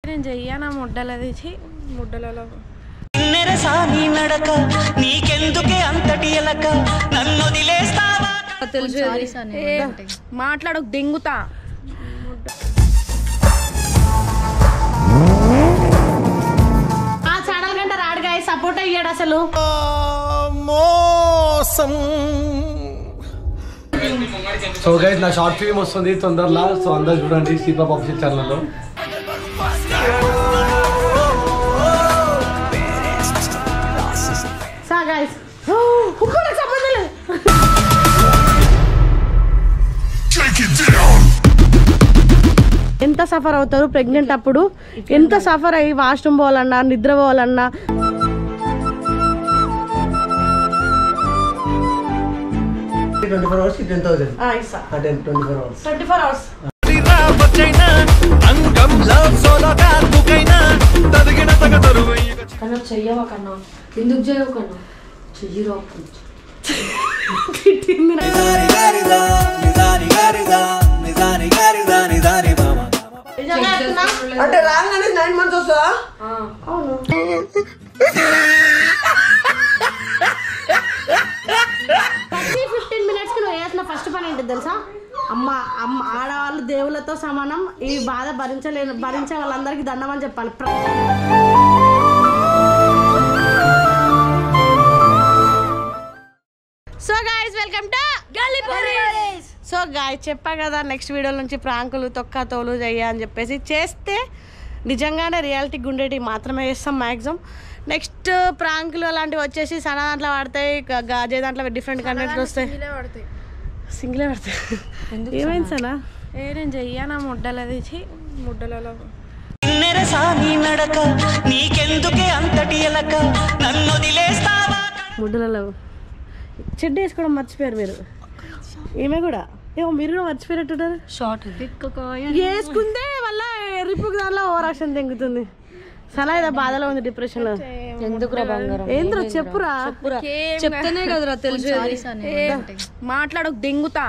నేను చెయ్యనా ముడ్డలది ముడ్డలలో నిన్నెరసాని నడక నీకెందుకే అంతటి ఎలక నన్ను వదిలేస్తావా తెలుసు మాట్లాడకు దెంగుతా ఆ ఛానల్ గంట రాడుగా సపోర్ట్ అయ్యాడు అసలు మోసం సో గైస్ నా షార్ట్ ఫిల్మ్ వస్తుంది తొందరలో సో అందరూ చూడండి శ్రీపాప్ ఆఫీషియల్ ఛానల్లో సో గైస్ సంబంధం లేదు ఎంత సఫర్ అవుతారు ప్రెగ్నెంట్ అప్పుడు ఎంత సఫర్ అయ్యి వాష్రూమ్ పోవాలన్నా నిద్ర పోవాలన్నా చెయ్యవా కన్నా ఎందుకు చేయవు కన్నా చెయ్యరు అంటే రాగానే 9 months వస్తుందా? అవును 15 minutes కి నువ్వు వేసిన ఫస్ట్ పని ఏంటి తెలుసా? అమ్మ ఆడవాళ్ళు దేవుళ్ళతో సమానం, ఈ బాధ భరించే వాళ్ళందరికీ దండం అని చెప్పాలి. సో గైస్ వెల్కమ్ టు గల్లీపోరీస్. సో గాయస్ చెప్పా కదా నెక్స్ట్ వీడియో నుంచి ప్రాంకులు తొక్క తోలు చెయ్య అని చెప్పేసి చేస్తే నిజంగానే రియాలిటీ గుండేటి మాత్రమే చేస్తాం మ్యాక్సిమం. నెక్స్ట్ ప్రాంకులు అలాంటివి వచ్చేసి సనా దాంట్లో పడతాయి, గాజే దాంట్లో డిఫరెంట్ కంటెంట్లు వస్తాయి. సింగిలే పడతాయి. ఏమైంది సనా? నేను చెయ్యనా ముడ్డలది ముడ్డలలో ముడ్డలలో చెడ్డ వేసుకోవడం మర్చిపోయారు మీరు. ఈమె కూడా ఏమో మీరు కూడా మర్చిపోయినట్టున్నారు. షార్ట్ వేసుకుందే వల్ల రిపుకు దానిలో ఓవరాక్షన్ తెంగుతుంది. సనా ఏదో బాధలో ఉంది, డిప్రెషన్ లో. ఎందుకురా బంగారం? ఏంద్రో చెప్పురా. చెప్తేనే కదరా తెలుసు. మాట్లాడకు దెంగుతా.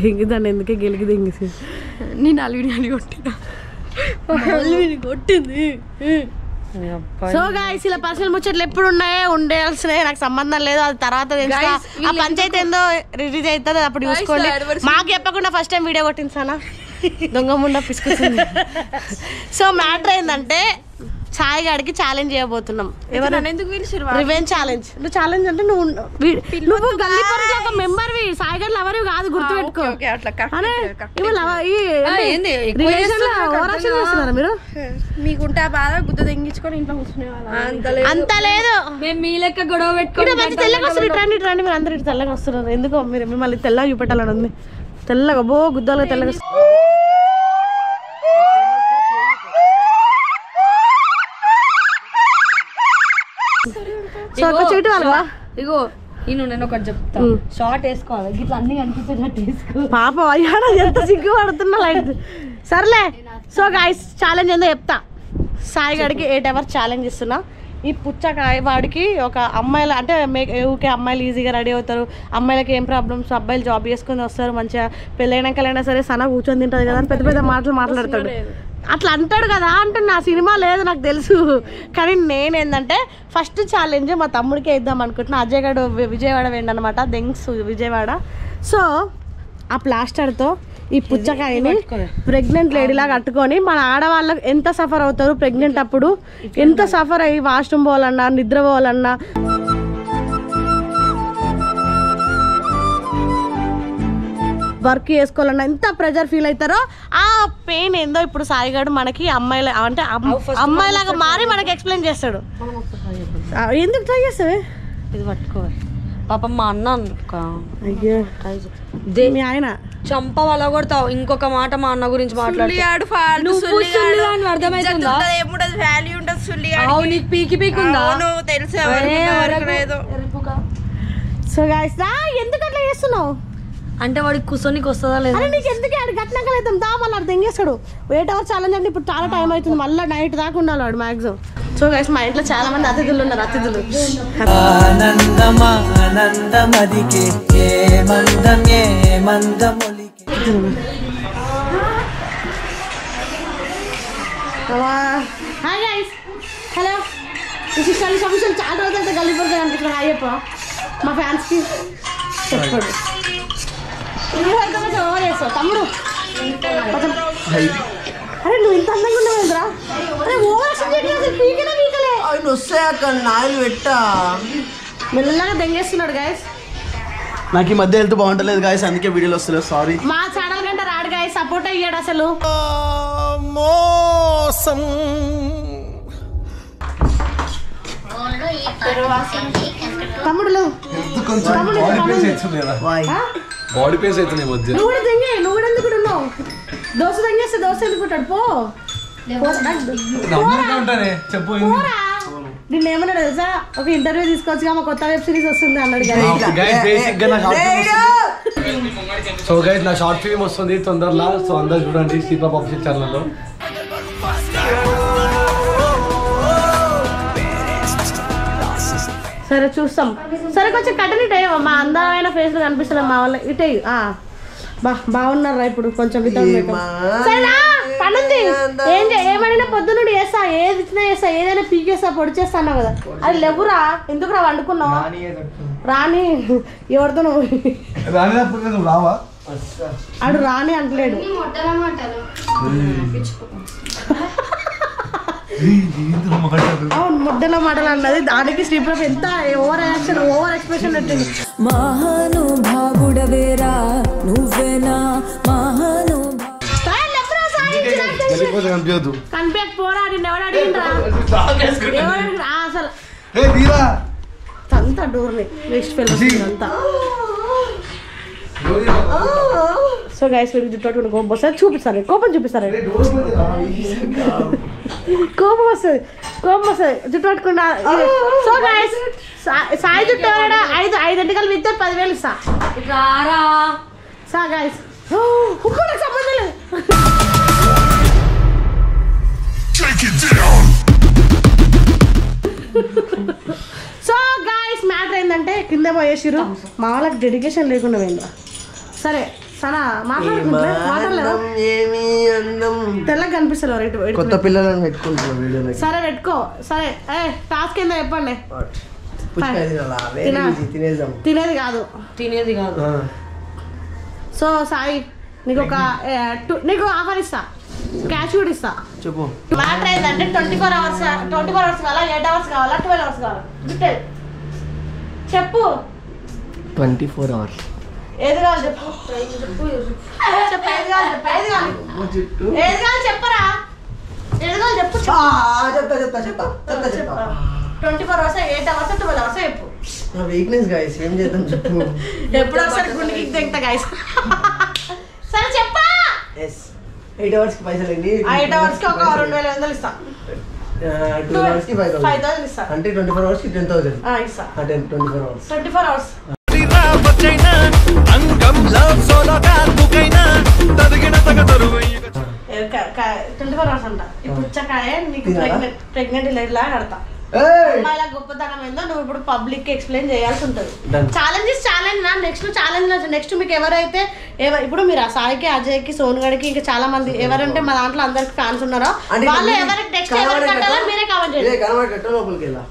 దెంగిదాన్ని ఎందుకే గెలిగి దెంగిసి నేను అలివి కొట్టింది. సో గాయ్స్ ఇలా పర్సనల్ ముచ్చట్లు ఎప్పుడు ఉన్నాయో ఉండాల్సినాయి, నాకు సంబంధం లేదు. అది తర్వాత తెలుస్తా. ఆ పంచాయతీ ఏందో రిలీజ్ అవుతుంది, అప్పుడు చూసుకోండి. మాకు చెప్పకుండా ఫస్ట్ టైం వీడియో కొట్టింది సానా, దొంగ ముండా పిసుకుతుంది. సో మ్యాటర్ ఏంటంటే సాయి గాడికి ఛాలెంజ్ చేయబోతున్నాం. Revenge challenge. నువ్వు ఛాలెంజ్ అంటే నువ్వు గల్లీపోరీలో ఒక మెంబర్వి, సాయి గారు లవర్ కాదు, గుర్తుపెట్టుకో. మీరు మీకుంటే ఆ బాధ గుద్ద తెంగించుకొని ఇంట్లో కూర్చునే వాళ్ళ అంత లేదు. మేము మీ లెక్క గొడవ పెట్టుకుని తెల్లగా వస్తారు. రండి మీరు అందరు ఇటు తెల్లగా వస్తున్నారు. ఎందుకో మీరు మిమ్మల్ని తెల్లగా చూపెట్టాలని ఉంది. తెల్లగా బో గుద్దాలుగా తెల్లగా. చెట్టు వాళ్ళవా? ఇగో నేను ఒకటి చెప్తా, షార్ట్ వేసుకోవాలి ఇట్లా అన్ని కనిపించేటట్టు వేసుకో. పాప అయ్యాడ ఎంత సిగ్గుపడుతున్నా లైట్. సర్లే. సో గాయ్స్ ఛాలెంజ్ ఏందో చెప్తా. సాయి గడికి 8 hours ఛాలెంజ్ ఇస్తున్నా. ఈ పుచ్చకాయ వాడికి ఒక అమ్మాయిలు అంటే ఊకే అమ్మాయిలు ఈజీగా రెడీ అవుతారు, అమ్మాయిలకి ఏం ప్రాబ్లమ్స్, అబ్బాయిలు జాబ్ చేసుకుని వస్తారు, మంచిగా పెళ్ళైనాకైనా సరే సనా కూర్చొని తింటుంది కదా అని పెద్ద పెద్ద మాటలు మాట్లాడతాడు. అట్లా అంటాడు కదా అంటున్నా. సినిమా లేదు నాకు తెలుసు, కానీ నేనేందంటే ఫస్ట్ ఛాలెంజ్ మా తమ్ముడికే ఇద్దాం అనుకుంటున్నా. అజయ్ గడు విజయవాడ వేయండి అనమాట, దెంగ్స్ విజయవాడ. సో ఆ ప్లాస్టర్తో ఈ పుచ్చకాయని ప్రెగ్నెంట్ లేడీలాగా కట్టుకొని మన ఆడవాళ్ళకి ఎంత సఫర్ అవుతారు ప్రెగ్నెంట్ అప్పుడు, ఎంత సఫర్ అయ్యి వాష్రూమ్ పోవాలన్నా నిద్ర పోవాలన్నా వర్క్ చేసుకోవాలన్నా ఎంత ప్రెజర్ ఫీల్ అవుతారో ఆ పెయిన్ ఏందో ఇప్పుడు సాయిగాడు మనకి అమ్మాయిల అంటే అమ్మాయిలాగా మారి మనకి ఎక్స్ప్లెయిన్ చేస్తాడు. ఎందుకు ట్రై చేస్తావే? ఇది పట్టుకోవాలి పాపం మా అన్న. అయ్యో మీ ఆయన చంప వల్ల కొడతావు. ఇంకొక మాట మా అన్న గురించి మాట్లాడు. అర్థమైతుందా? పీకి పీకి ఉందా? సో గైస్ ఎందుకు అట్లా చేస్తున్నావు అంటే వాడికి కూర్చొనికి వస్తుందా లేదా? నీకు ఎందుకు గట్టినాక లేదు దా మళ్ళీ అర్థం చేస్తాడు. 8 hours ఛాలెంజ్ అంటే ఇప్పుడు చాలా టైం అవుతుంది, మళ్ళీ నైట్ దాకా ఉండాలి వాడు మ్యాక్సిమం. సో గైస్ మా ఇంట్లో చాలా మంది అతిథులు ఉన్నారు. అతిథులు hi guys, hello. This is చాలీ సబ్మిషన్. చాలా రోజులు అయితే గల్లీపూర్ అనిపించిన హాయ్ చెప్ప మా ఫ్యాన్స్కి చెప్పండి. ఓవర్ చేస్తావు తమ్ముడు. అరే నువ్వు ఇంత అందంగా ఉన్నావురా. అరే ఓవర్ పీకలే పీకలే ఆయన వస్తాయి అక్కడ నాయలు పెట్టా మెల్లగా దెంగేస్తున్నాడు గైస్. నాకు ఈ మధ్య హెల్త్ బాగుంటలేదు గాయస్, అందుకే వీడియోలు వస్తలేదు. సారీ. మా ఛానల్ కంటే రాడు గాయస్, సపోర్ట్ అయ్యాడు అసలు. మోసం తమ్ముడులు బాడీ పెయిన్స్ అవుతున్నాయి మధ్య. నువ్వు కూడా దెంగే, నువ్వు కూడా ఎందుకు ఉన్నావు? దోశ దెంగేస్తే దోశ ఎందుకు ఉంటాడు? పో చెప్పు. నిన్న ఏమన్నాడు తెలుసా? ఒక ఇంటర్వ్యూ తీసుకోవచ్చుగా, మా కొత్త వెబ్ సిరీస్ వస్తుంది అన్నాడు కదా. సో గైస్ నా షార్ట్ ఫిల్మ్ వస్తుంది తొందరలో, సో అందరు చూడండి శ్రీపాప్ ఆఫీషియల్ ఛానల్లో. సరే చూస్తాం. సరే కొంచెం కట్టని ఇటేయవా, మా అందమైన ఫేస్ లో కనిపిస్తున్నాం మా వాళ్ళ. ఇటేయి బాగున్నారా ఇప్పుడు కొంచెం సరేనా? పనుంది ఏమైనా పొద్దున్నుండి చేస్తా, ఏది ఇచ్చినా చేస్తా, ఏదైనా పీకేస్తా, పొడి చేస్తా అన్నావు కదా. అది లేవురా, ఎందుకురా వండుకున్నావా? రాని ఎవరితో నువ్వు రావా? ఆడు రాని అంటలేడు. అవును ముద్దల మాటలు అన్నది. దానికి శ్రీప్రభ ఎంత ఓవర్ యాక్షన్, ఓవర్ ఎక్స్ప్రెషన్ పెట్టింది. మహానుభావుడవేరా నువ్వేనా కనిపించకపోరా ఎవరు అడిగిండ్రా అసలు అంతా డోర్ని నెక్స్ట్ ఫెయిల్ అంతా. సో గైస్ వీడికి జుట్టు కోపం వస్తుంది, చూపిస్తారు కోపం చూపిస్తారు. కోపం వస్తుంది జుట్టు పట్టుకున్నా. సో గైస్ సాయి జుట్టు ఎవరైనా 5 ఎంటికలు విత్తే 10,000 ఇస్తా. సో గైస్ సంబంధం లేదు. సో గైస్ మ్యాటర్ ఏంటంటే కింద పోయేసిరు, మా వాళ్ళకి డెడికేషన్ లేకుండా పోయిందా. సరే సనా మాట్లాడలేదు, తెల్లగా కనిపిస్తారు కొత్త పిల్లలను పెట్టుకుంటున్నాం. సరే పెట్టుకో. సరే టాస్క్ ఏందో చెప్పండి. తినేది కాదు. సో సాయి నీకు ఆఫర్ ఇస్తా, క్యాష్ కూడా ఇస్తా. చెప్పు. మ్యాటర్ ఏంటంటే 24 hours కావాలా, 8 hours కావాలా, 12 hours కావాలా? చెప్పు. 24 hours. ఏది కావాలి చెప్పు. ఏది కావాలి చెప్పరా? ఏది కావాలి చెప్పు. 24 hours, 8 hours, 12 hours చెప్పు. వీక్నెస్ గైస్, ఏం చేద్దాం చెప్పు. ఎప్పుడు ఒకసారి గుండెకి తెగుతా గైస్. సరే చెప్పా. 8 hours కి పైసలు అండి. 8 hours కి ఒక 2,500 ఇస్తా. 2 hours కి 5,000 ఇస్తా. అంటే 24 hours కి 10,000 ఇస్తా. అంటే 24 hours. 24 hours. అంట. ఇప్పుడు పుచ్చకాయ నీకు ప్రెగ్నెంట్ ఇలా కడతా. అమ్మాయిల గొప్పతనం ఏందో నువ్వు ఇప్పుడు పబ్లిక్ కి ఎక్స్ప్లెయిన్ చేయాల్సి ఉంటుంది. ఛాలెంజ్ నెక్స్ట్ మీకు ఎవరైతే ఇప్పుడు మీరు ఆ సాయికి, అజయ్కి, సోనుగడికి ఇంకా చాలా మంది ఎవరంటే మా దాంట్లో అందరికి ఫ్యాన్స్ ఉన్నారో వాళ్ళు ఎవరికి నెక్స్ట్ ఎవరికి కట్టాలో మీరే కామెంట్ చేయండి.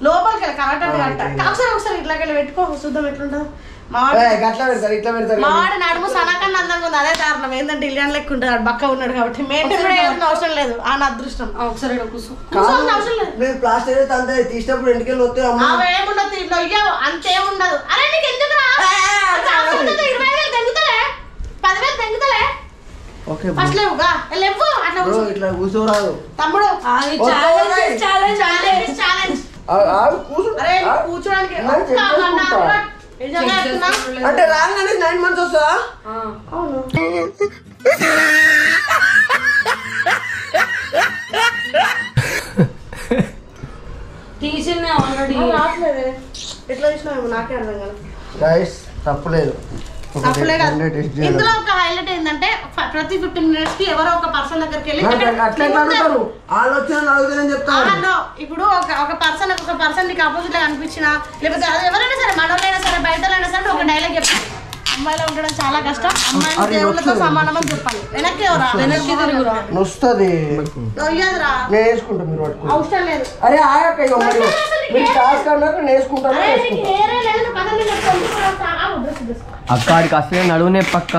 లోపలికి వెళ్ళి కరెక్ట్ ఒకసారి ఇట్లాకెళ్ళి పెట్టుకో, చూద్దాం ఎట్లుంటుందో. మావాడు నడుము సనకన్నా అందంగా ఉంది, అదే కారణం. ఏంటంటే ఇల్లు లెక్క ఉంటుంది, బక్క ఉన్నాడు కాబట్టి మెయింటైన్ కూడా ఏదైనా అవసరం లేదు. ఆ అదృష్టం. ఒకసారి తీసినప్పుడు ఇంటికెళ్ళి వస్తే అవేముండదు, ఇట్లా ఇయ్యవు అంతేముండదు. అరే నీకు ఎందుకు 20,000 తెంగుతలే, 10,000 తెంగుతలే. ఫస్ట్ లేవుగా లేవు అట్లా ఇట్లా కూర్చోరాదు తమ్ముడు. కూర్చోడానికి అంటే రాగానే 9 months వస్తుందా? అవును. తీసిన ఆల్రెడీ రావట్లేదు. ఎట్లా తీసినావు నాకే అర్థం కాదు. గైస్ తప్పులేదు, అప్పుడే కాదు. ఇందులో ఒక హైలైట్ ఏంటంటే ప్రతి 15 minutes కి ఎవరో ఒక పర్సన్ దగ్గరికి వెళ్ళి ఇప్పుడు ఒక పర్సన్ నీకు ఆపోజిట్ గా కనిపించినా లేకపోతే ఎవరైనా సరే మనోళ్ళైనా సరే బయటైనా సరే ఒక డైలాగ్ చెప్పాలి. అమ్మాయిలో ఉండడం చాలా కష్టం, అమ్మాయిని దేవుళ్ళతో సమానం అని చెప్పాలి. వెనక్కి ఎవరా వెనక్కి తిరుగురా నొస్తుంది నొయ్యదురా నేను వేసుకుంటా మీరు పట్టుకో అవసరం లేదు. అరే ఆగక్క ఇగో మరి మీరు టాస్క్ అన్నారు నేను వేసుకుంటాను అక్కడికి అసలే నడువునే పక్క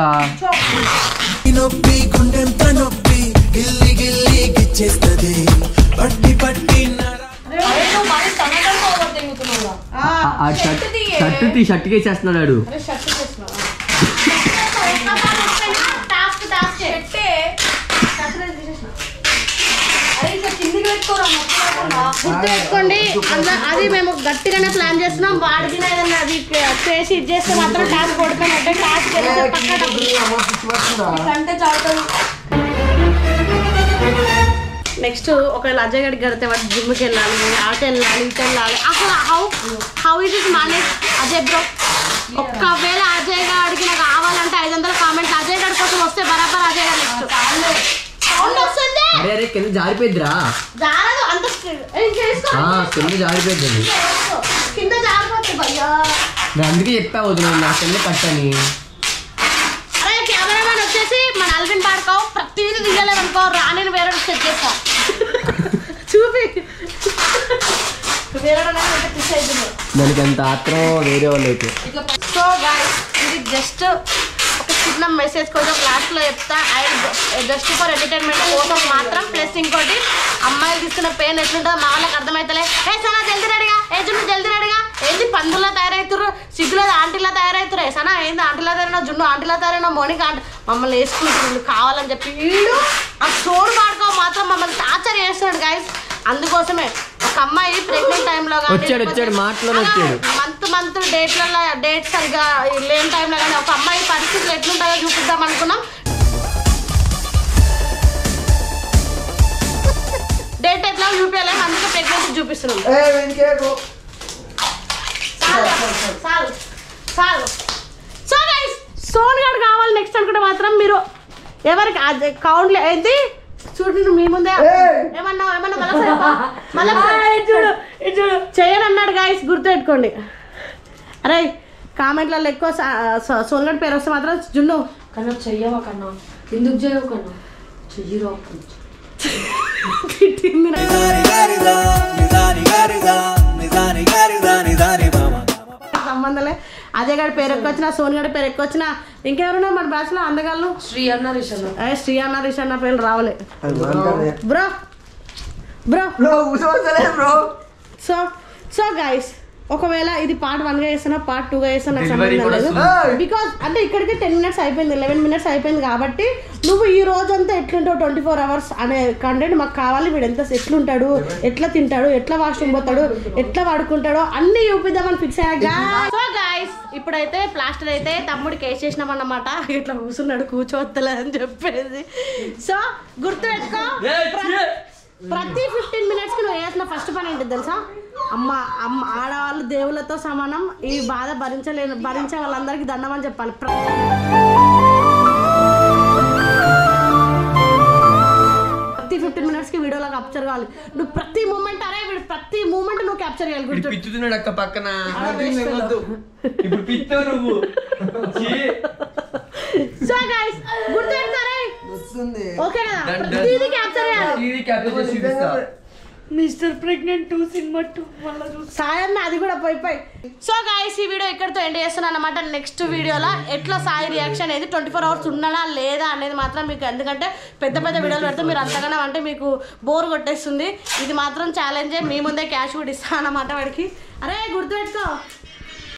నొప్పి గుండెంత నొప్పి గిల్లి గిల్లి గిచ్చేస్తది పట్టి పట్టి షర్ట్ వేసేస్తున్నాడు. గుర్తుపెట్టుకోండి, అది మేము గట్టిగానే ప్లాన్ చేస్తున్నాం. వాడికి ఏదన్నా అది చేసి ఇది చేస్తే మాత్రం టాస్క్ కొడుతున్నట్టే. టాస్క్ నెక్స్ట్ ఒకవేళ అజయ్ గడికి గడితే వాడు జిమ్కి వెళ్ళాలి, అటు వెళ్ళాలి, ఇటు వెళ్ళాలి. అసలు how it is manage Ajay bro? ఒక్కవేళ అజయ్ గారికి నాకు కావాలంటే 500 కామెంట్లు అజయ్ గారి కోసం వస్తే బరాబర్ అజయ్ గారు నెక్స్ట్ సౌండ్ వస్తుంది. అరే కింద జారిపోయిద్దిరా, జారదు అంత కింద జారిపోయిద్ది. కింద జారిపోతుంది భయ్యా. నేను అందుకే చెప్పా వద్దు నా కింద కట్టని. అరే కెమెరామెన్ వచ్చేసి మన అల్విన్ పాడుకోవు ప్రతిదీ తీయలేమనుకో రాని వేరే సెట్ చేస్తా చూపి దానికి ఎంత ఆత్రం వేరే వాళ్ళు అయితే. సో గైస్ ఇది జస్ట్ ఒక చిన్న మెసేజ్ కోసం క్లాస్లో చెప్తా. జస్ట్ ఫర్ ఎంటర్టైన్మెంట్ కోసం మాత్రం. ప్లస్ ఇంకోటి అమ్మాయిలు తీసుకున్న పెయిన్ ఎట్లుంటుందో మా వాళ్ళకి అర్థమవుతలే. ఏ సనా జల్దీ రెడీగా, ఏ జున్ను జల్దీ రెడీగా, ఏంది పందుల్లో తయారవుతుర్రు, సిగ్గులేదు ఆంటీలా తయారవుతురు. ఏ సనా ఏంది ఆంటీలా తయారైనా, జున్ను ఆంటీలా తయారైనా, మోనిక ఆంటీ మమ్మల్ని వేసుకుంటున్నారు కావాలని చెప్పి వీడు ఆ సోడు పాడుకో మాత్రం మమ్మల్ని టార్చర్ చేస్తున్నాడు గైస్. అందుకోసమే ఒక అమ్మాయి ప్రెగ్నెంట్ టైంలో మంత్ డేట్ సరిగా లేని టైంలో కానీ ఒక అమ్మాయి పరిస్థితులు ఎట్లుంటాయో చూపిద్దాం అనుకున్నాం. డేట్ ఎట్లా చూపించలేము, అందుకే ప్రెగ్నెన్సీ చూపిస్తున్నాం. సో గైస్ సోన్ గారు కావాలి నెక్స్ట్ అనుకుంటే మాత్రం మీరు ఎవరికి కౌంట్ ఏంటి చూడు మీ ముందే ఏమన్నా చేయను అన్నాడు గాయస్, గుర్తుపెట్టుకోండి. అరే కామెంట్లలో ఎక్కువ సోన్గడ్ పేరు వస్తే మాత్రం జున్ను కన్నా చెయ్యవా కన్నా, ఎందుకు చేయవు కన్నా, చెయ్యరు సంబంధంలే. అదే గారి పేరు ఎక్కువ వచ్చినా, సోన్ గడి పేరు ఎక్కువ వచ్చినా, ఇంకెవరున్నా మన బ్యాచ్ లో అందగాళ్ళు శ్రీ అన్న రిషన్న పేర్లు రావలే బ్రో బ్రో. సో గైస్ ఒకవేళ ఇది పార్ట్ 1 గా చేస్తున్నా పార్ట్ 2 గా చేస్తున్నా నాకు సంబంధం లేదు. బికాస్ అంటే ఇక్కడికి 10 minutes అయిపోయింది, 11 minutes అయిపోయింది. కాబట్టి నువ్వు ఈ రోజంతా ఎట్లుంటావు 24 hours అనే కంటెంట్ మాకు కావాలి. వీడు ఎంత ఎట్లుంటాడు, ఎట్లా తింటాడు, ఎట్లా వాష్రూమ్ పోతాడు, ఎట్లా వాడుకుంటాడో అన్ని చూపిద్దామని ఫిక్స్ అయ్యా. సో గైస్ ఇప్పుడైతే ప్లాస్టర్ అయితే తమ్ముడికి వేసేసినాం అన్నమాట. ఇట్లా కూర్చున్నాడు కూర్చోవద్దలే అని చెప్పేసి. సో గుర్తుపెట్టుకో ప్రతి 15 minutes కి నువ్వు వేసిన ఫస్ట్ పని ఏంటి తెలుసా? అమ్మ ఆడవాళ్ళు దేవుళ్ళతో సమానం, ఈ బాధ భరించే వాళ్ళందరికీ దండం అని చెప్పాలి. ప్రతి 15 minutes కి వీడియోలో క్యాప్చర్ కావాలి. నువ్వు ప్రతి మూమెంట్ ప్రతి మూమెంట్ నువ్వు క్యాప్చర్ చేయాలి. పిచ్చుతున్నాడు అక్క పక్కన ఇప్పుడు నువ్వు. సో గైస్ గుర్తుపెడతారే ఓకే కదా, ప్రతిదీ క్యాప్చర్ చేయాలి. మిస్టర్ ప్రెగ్నెంట్ 2 సినిమా 2 సాయి అది కూడా పోయి. సో గైస్ ఈ వీడియో ఇక్కడితో ఎండ్ చేస్తున్నాను అనమాట. నెక్స్ట్ వీడియోలో ఎట్లా సాయి రియాక్షన్ అనేది 24 hours ఉన్నాడా లేదా అనేది మాత్రం మీకు, ఎందుకంటే పెద్ద వీడియోలు పెడితే మీరు అంతగానో అంటే మీకు బోర్ కొట్టేస్తుంది. ఇది మాత్రం ఛాలెంజే, మీ ముందే క్యాష్ కూడా ఇస్తాను అనమాట వాడికి. అరే గుర్తుపెట్టుకో